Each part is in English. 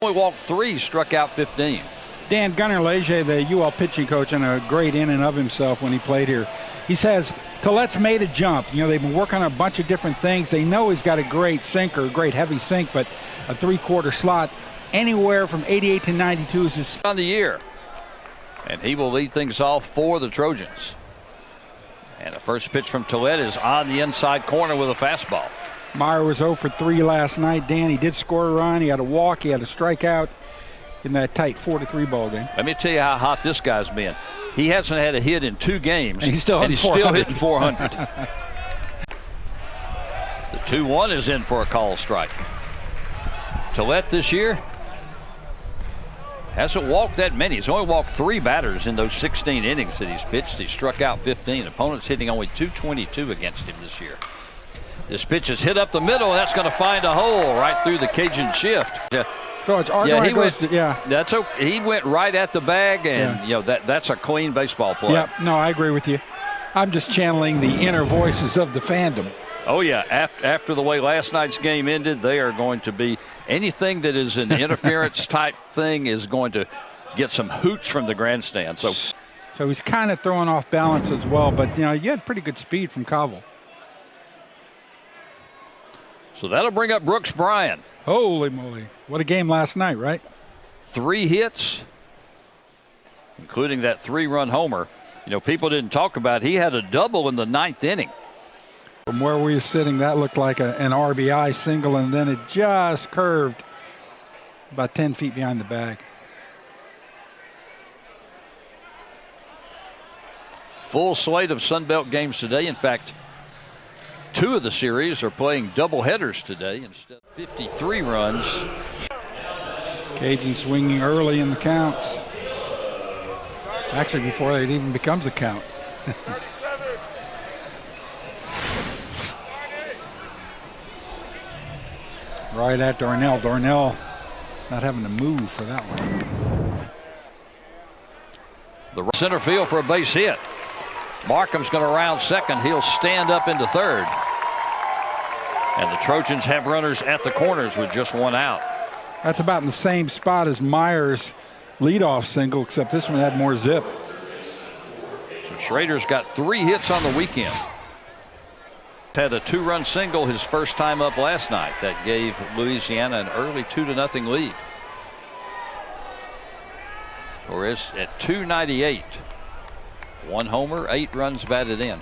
Only walked 3, struck out 15. Dan Gunnar Leger, the UL pitching coach, and a great in and of himself when he played here. He says Tillette's made a jump. You know, they've been working on a bunch of different things. They know he's got a great sinker, a great heavy sink, but a 3/4 slot. Anywhere from 88 to 92 is his on the year. And he will lead things off for the Trojans. And the first pitch from Tillette is on the inside corner with a fastball. Meyer was 0 for 3 last night. Dan, he did score a run. He had a walk. He had a strikeout in that tight 4-3 ball game. Let me tell you how hot this guy's been. He hasn't had a hit in 2 games, and he's still hitting 400. The 2-1 is in for a call strike. Tillette this year hasn't walked that many. He's only walked 3 batters in those 16 innings that he's pitched. He struck out 15. Opponents hitting only .222 against him this year. This pitch is hit up the middle, and that's going to find a hole right through the Cajun shift. So it's Argois. That's okay. He went right at the bag, and you know that's a clean baseball play. Yeah, no, I agree with you. I'm just channeling the inner voices of the fandom. Oh yeah, after the way last night's game ended, they are going to be anything that is an interference type thing is going to get some hoots from the grandstand. So he's kind of throwing off balance as well, but you know you had pretty good speed from Covell. So that'll bring up Brooks Bryan. Holy moly. What a game last night, right? 3 hits, including that 3-run homer. You know, people didn't talk about it. He had a double in the 9th inning. From where we were sitting, that looked like an RBI single, and then it just curved about 10 feet behind the bag. Full slate of Sunbelt games today. In fact, 2 of the series are playing double headers today instead of 53 runs. Cajun swinging early in the counts. Actually, before it even becomes a count. Right at Darnell. Darnell not having to move for that one. The center field for a base hit. Markham's going to round second. He'll stand up into third. And the Trojans have runners at the corners with just 1 out. That's about in the same spot as Meyer's leadoff single, except this one had more zip. So Schrader's got 3 hits on the weekend. Had a 2-run single his first time up last night. That gave Louisiana an early 2-0 lead. Torres at 298. 1 homer, 8 runs batted in.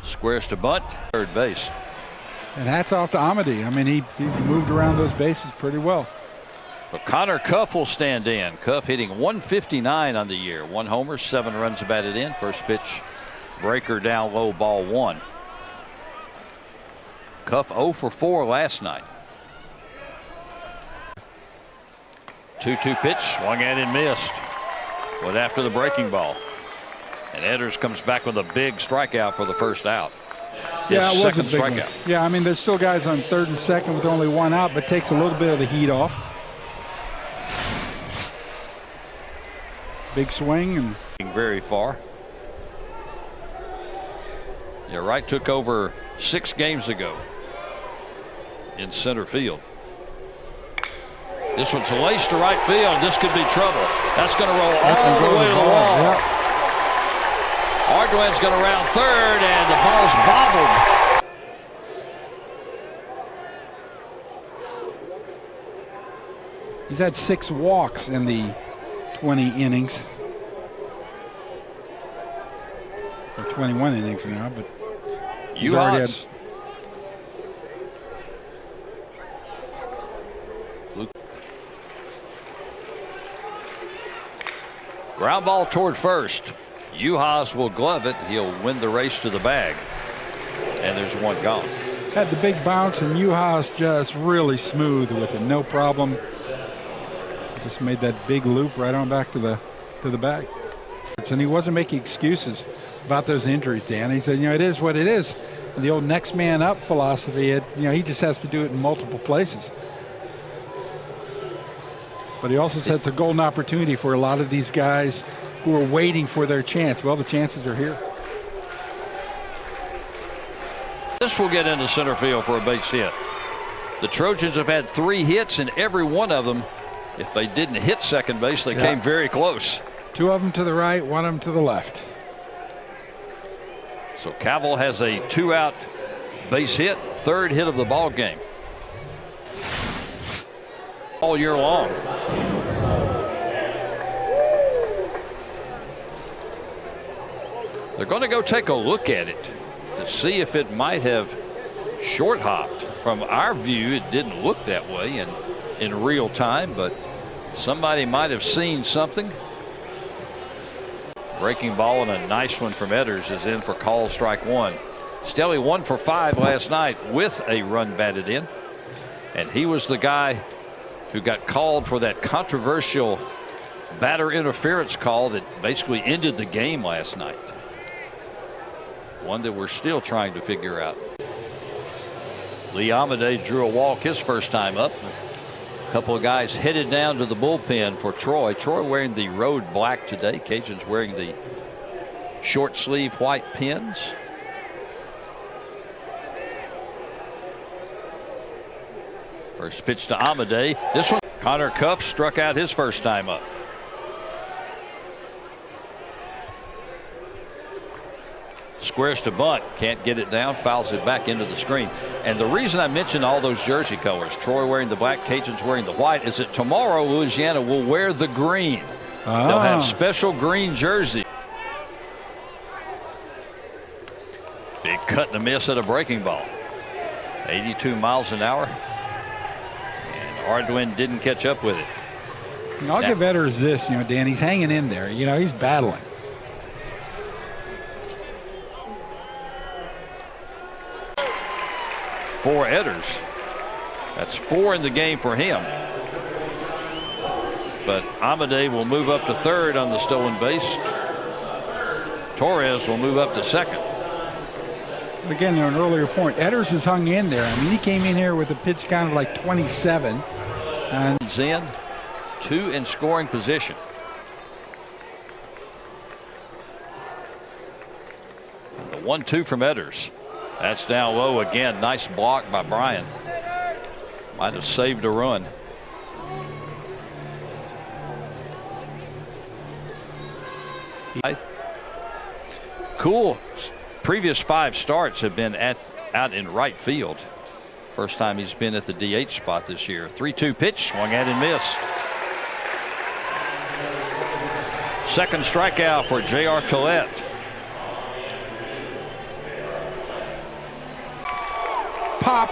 Squares to bunt, third base. And hats off to Amity. I mean, he moved around those bases pretty well. So Connor Cuff will stand in. Cuff hitting 159 on the year. 1 homer, 7 runs batted in. First pitch, breaker down low, ball 1. Cuff 0 for 4 last night. 2-2 pitch, swung at and missed. Went after the breaking ball. And Edders comes back with a big strikeout for the first out. Yeah, it was a big strikeout. One. Yeah, I mean, there's still guys on 3rd and 2nd with only 1 out, but takes a little bit of the heat off. Big swing and very far. Yeah, Wright took over 6 games ago in center field. This one's laced to right field. This could be trouble. That's going to roll all the way to the wall. Yeah. Arguin's going to round 3rd, and the ball's bobbled. He's had 6 walks in the 20 innings. Or 21 innings now, but he's already had. Ground ball toward first. Uhas will glove it. He'll win the race to the bag. And there's 1 gone. Had the big bounce, and Uhas just really smooth with it. No problem. Just made that big loop right on back to the bag. And he wasn't making excuses about those injuries, Dan. He said, you know, it is what it is. And the old next man up philosophy, he just has to do it in multiple places. But he also said it's a golden opportunity for a lot of these guys who are waiting for their chance. Well, the chances are here. This will get into center field for a base hit. The Trojans have had 3 hits, and every one of them, if they didn't hit second base, they came very close. 2 of them to the right, 1 of them to the left. So Cavill has a 2-out base hit, 3rd hit of the ball game. All year long. They're going to go take a look at it to see if it might have short hopped. From our view, it didn't look that way in real time, but somebody might have seen something. Breaking ball and a nice one from Edders is in for call, strike 1. Stelly 1 for 5 last night with a run batted in, and he was the guy who got called for that controversial batter interference call that basically ended the game last night. One that we're still trying to figure out. Lee Amadei drew a walk his first time up. A couple of guys headed down to the bullpen for Troy. Troy wearing the road black today. Cajuns wearing the short sleeve white pins. First pitch to Amadei. This one, Connor Cuff struck out his first time up. Squares to bunt, can't get it down, fouls it back into the screen. And the reason I mentioned all those jersey colors, Troy wearing the black, Cajuns wearing the white, is that tomorrow Louisiana will wear the green. They'll have special green jersey. Big cut and a miss at a breaking ball. 82 miles an hour. And Arduin didn't catch up with it. I'll give Edders this, Dan, he's hanging in there. He's battling. For Edders. That's 4 in the game for him. But Amadei will move up to 3rd on the stolen base. Torres will move up to 2nd. Again, an earlier point, Edders has hung in there. He came in here with a pitch count of like 27. And he's in 2 in scoring position. And the 1-2 from Edders. That's down low again. Nice block by Bryan. Might have saved a run. Cool. Previous 5 starts have been out in right field. First time he's been at the DH spot this year. 3-2 pitch, swung at and missed. Second strikeout for J.R. Tillett. Pop,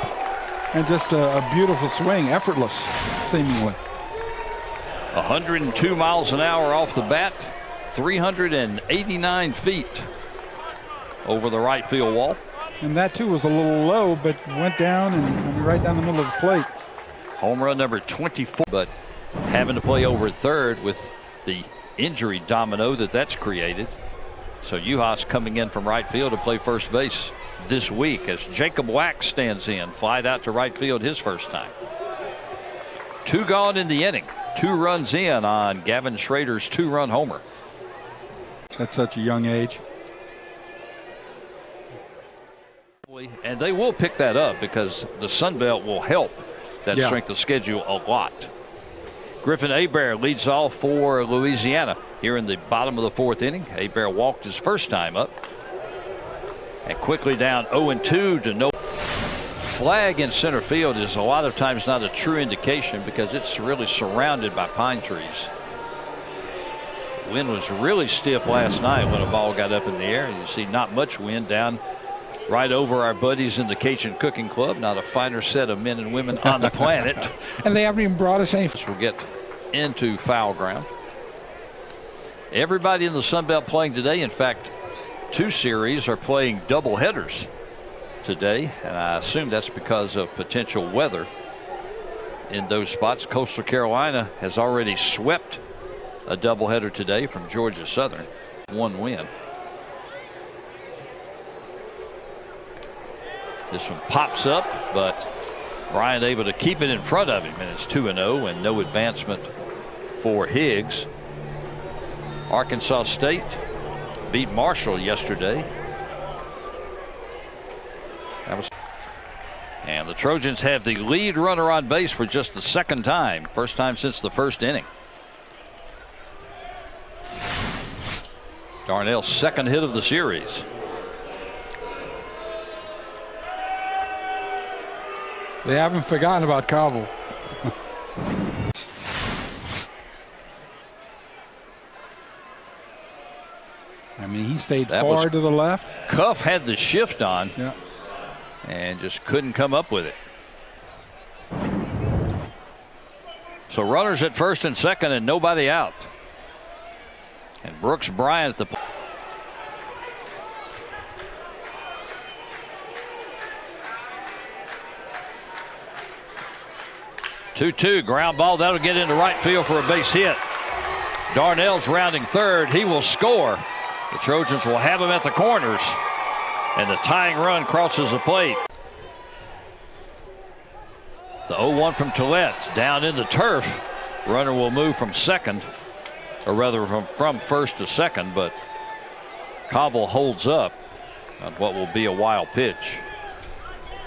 and just a beautiful swing, effortless, seemingly. 102 miles an hour off the bat, 389 feet over the right field wall. And that too was a little low, but went down and right down the middle of the plate. Home run number 24, but having to play over at 3rd with the injury domino that's created. So Uhas coming in from right field to play first base this week as Jacob Wax stands in, flied out to right field his first time. 2 gone in the inning, 2 runs in on Gavin Schrader's 2-run homer. At such a young age. And they will pick that up because the Sun Belt will help that strength of schedule a lot. Griffin Hebert leads off for Louisiana here in the bottom of the 4th inning. Hebert walked his first time up. And quickly down 0-2 to no. Flag in center field is a lot of times not a true indication because it's really surrounded by pine trees. Wind was really stiff last night when a ball got up in the air. You see not much wind down right over our buddies in the Cajun Cooking Club. Not a finer set of men and women on the planet. And they haven't even brought us any. We'll get into foul ground. Everybody in the Sun Belt playing today. In fact, 2 series are playing double headers today, and I assume that's because of potential weather in those spots. Coastal Carolina has already swept a doubleheader today from Georgia Southern. 1 win. This one pops up, but Bryant able to keep it in front of him, and it's 2-0 and no advancement for Higgs. Arkansas State beat Marshall yesterday. And the Trojans have the lead runner on base for just the second time. First time since the first inning. Darnell's second hit of the series. They haven't forgotten about Cobble. I mean, he stayed far to the left. Cuff had the shift on. Yeah. And just couldn't come up with it. So runners at first and second and nobody out. And Brooks Bryant at the 2-2 ground ball. That'll get into right field for a base hit. Darnell's rounding third. He will score. The Trojans will have him at the corners. And the tying run crosses the plate. The 0-1 from Tillett down in the turf. Runner will move from second, or rather from first to second, but Cobble holds up on what will be a wild pitch.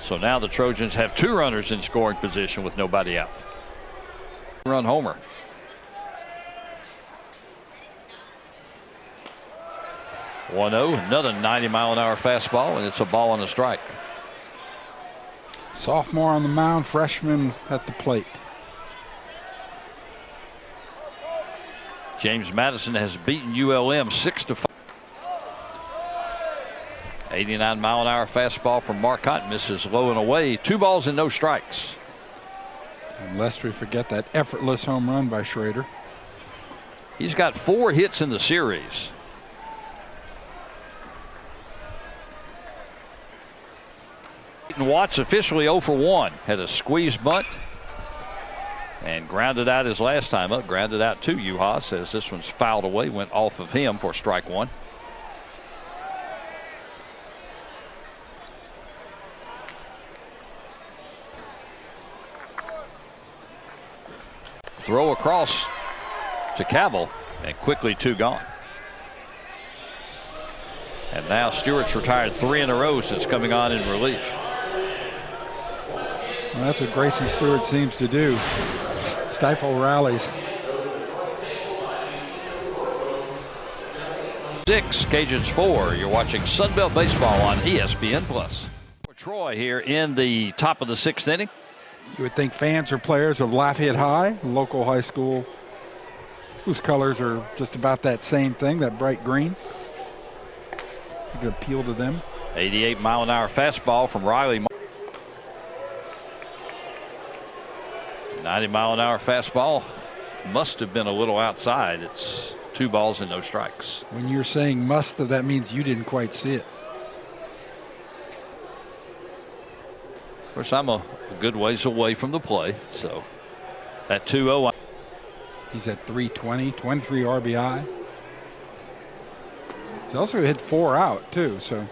So now the Trojans have two runners in scoring position with nobody out. Run homer. Another 90-mile-an-hour fastball, and it's a ball and a strike. Sophomore on the mound, freshman at the plate. James Madison has beaten ULM 6-5. 89-mile-an-hour fastball from Marcotte misses low and away. 2 balls and no strikes. And lest we forget that effortless home run by Schrader. He's got 4 hits in the series. Watts officially 0 for 1. Had a squeeze bunt and grounded out his last time up. Grounded out to Uhas as this one's fouled away. Went off of him for strike 1. Throw across to Cabell and quickly 2 gone. And now Stewart's retired 3 in a row since coming on in relief. Well, that's what Grayson Stewart seems to do. Stifle rallies. 6, Cajuns 4. You're watching Sunbelt Baseball on ESPN+. For Troy here in the top of the 6th inning. You would think fans or players of Lafayette High, a local high school, whose colors are just about that same thing, that bright green. You could appeal to them. 88-mile-an-hour fastball from Riley. 90-mile-an-hour fastball must have been a little outside. It's 2 balls and no strikes. When you're saying must have, that means you didn't quite see it. Of course, I'm a good ways away from the play, so that 2-0. He's at 320, 23 RBI. He's also hit 4 out too, so.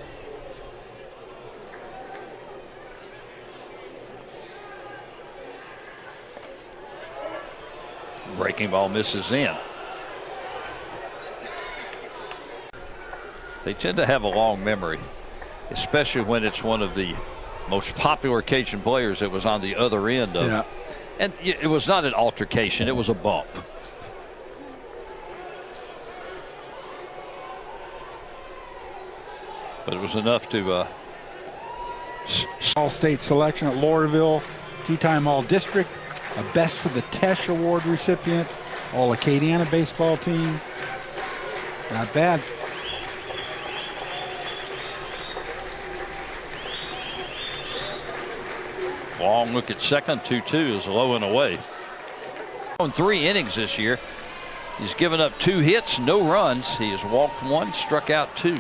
Breaking ball misses in. They tend to have a long memory, especially when it's one of the most popular Cajun players that was on the other end of. Yeah. And it was not an altercation, it was a bump. But it was enough to All-state selection at Loreauville, 2-time All-District, a Best of the Tesh Award recipient, All-Acadiana baseball team. Not bad. long look at second. 2-2 is low and away. In 3 innings this year, he's given up 2 hits, no runs. He has walked 1, struck out 2.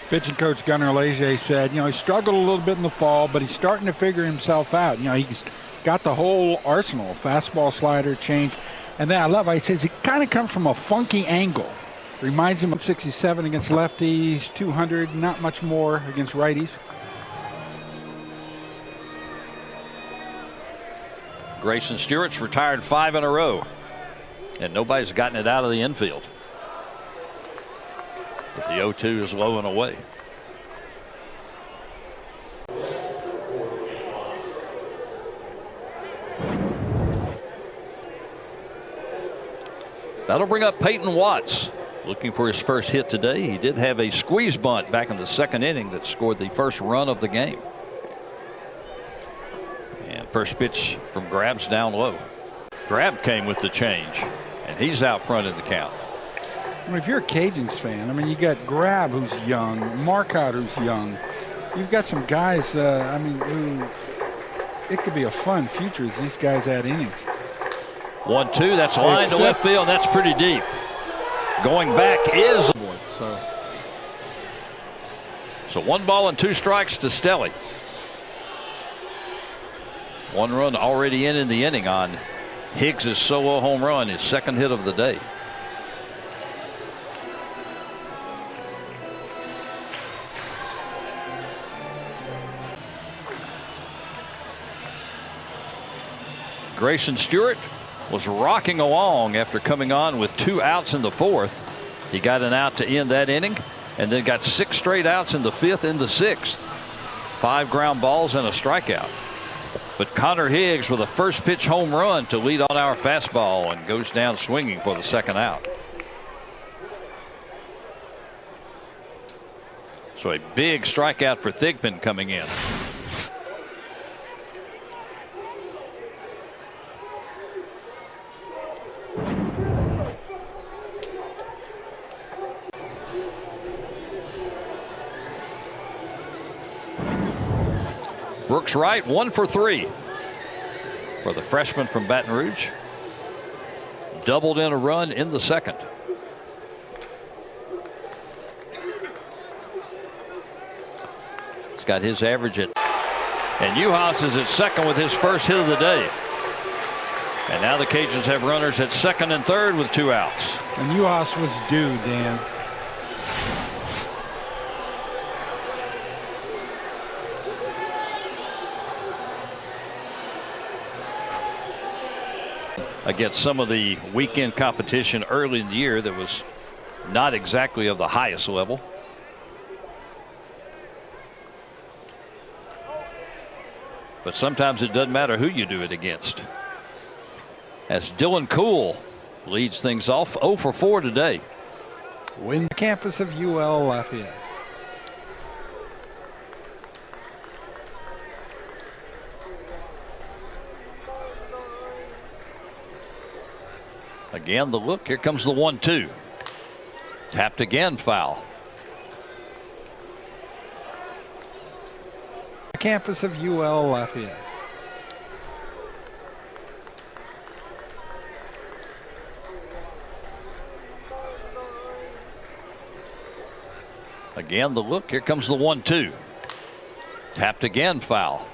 Pitching coach Gunnar Leger said, he struggled a little bit in the fall, but he's starting to figure himself out. He's got the whole arsenal, fastball, slider, change. And then I love how he says it kind of comes from a funky angle. Reminds him of 67 against lefties, 200, not much more against righties. Grayson Stewart's retired 5 in a row, and nobody's gotten it out of the infield. But the 0-2 is low and away. That'll bring up Peyton Watts, looking for his first hit today. He did have a squeeze bunt back in the second inning that scored the first run of the game. And first pitch from Grab's down low. Grab came with the change, and he's out front in the count. I mean, if you're a Cajuns fan, I mean, you got Grab, who's young, Marcotte, who's young. You've got some guys, I mean, who it could be a fun future as these guys add innings. 1-2, that's a line to left field. That's pretty deep. Going back is. So 1 ball and 2 strikes to Stelly. 1 run already in the inning on Higgs' solo home run, his second hit of the day. Grayson Stewart was rocking along after coming on with 2 outs in the 4th. He got an out to end that inning and then got 6 straight outs in the 5th and the 6th. 5 ground balls and a strikeout. But Connor Higgs with a first pitch home run to lead on our fastball and goes down swinging for the second out. So a big strikeout for Thigpen coming in. Brooks Wright 1 for 3 for the freshman from Baton Rouge. Doubled in a run in the second. He's got his average at. And Uhas is at second with his first hit of the day. And now the Cajuns have runners at second and third with 2 outs. And Uhas was due, Dan. Against some of the weekend competition early in the year that was not exactly of the highest level. But sometimes it doesn't matter who you do it against. As Dylan Cool leads things off 0 for 4 today. Win the campus of UL Lafayette. Again, the look. Here comes the 1-2. Tapped again, foul. The campus of UL Lafayette. Again, the look. Here comes the 1-2. Tapped again, foul.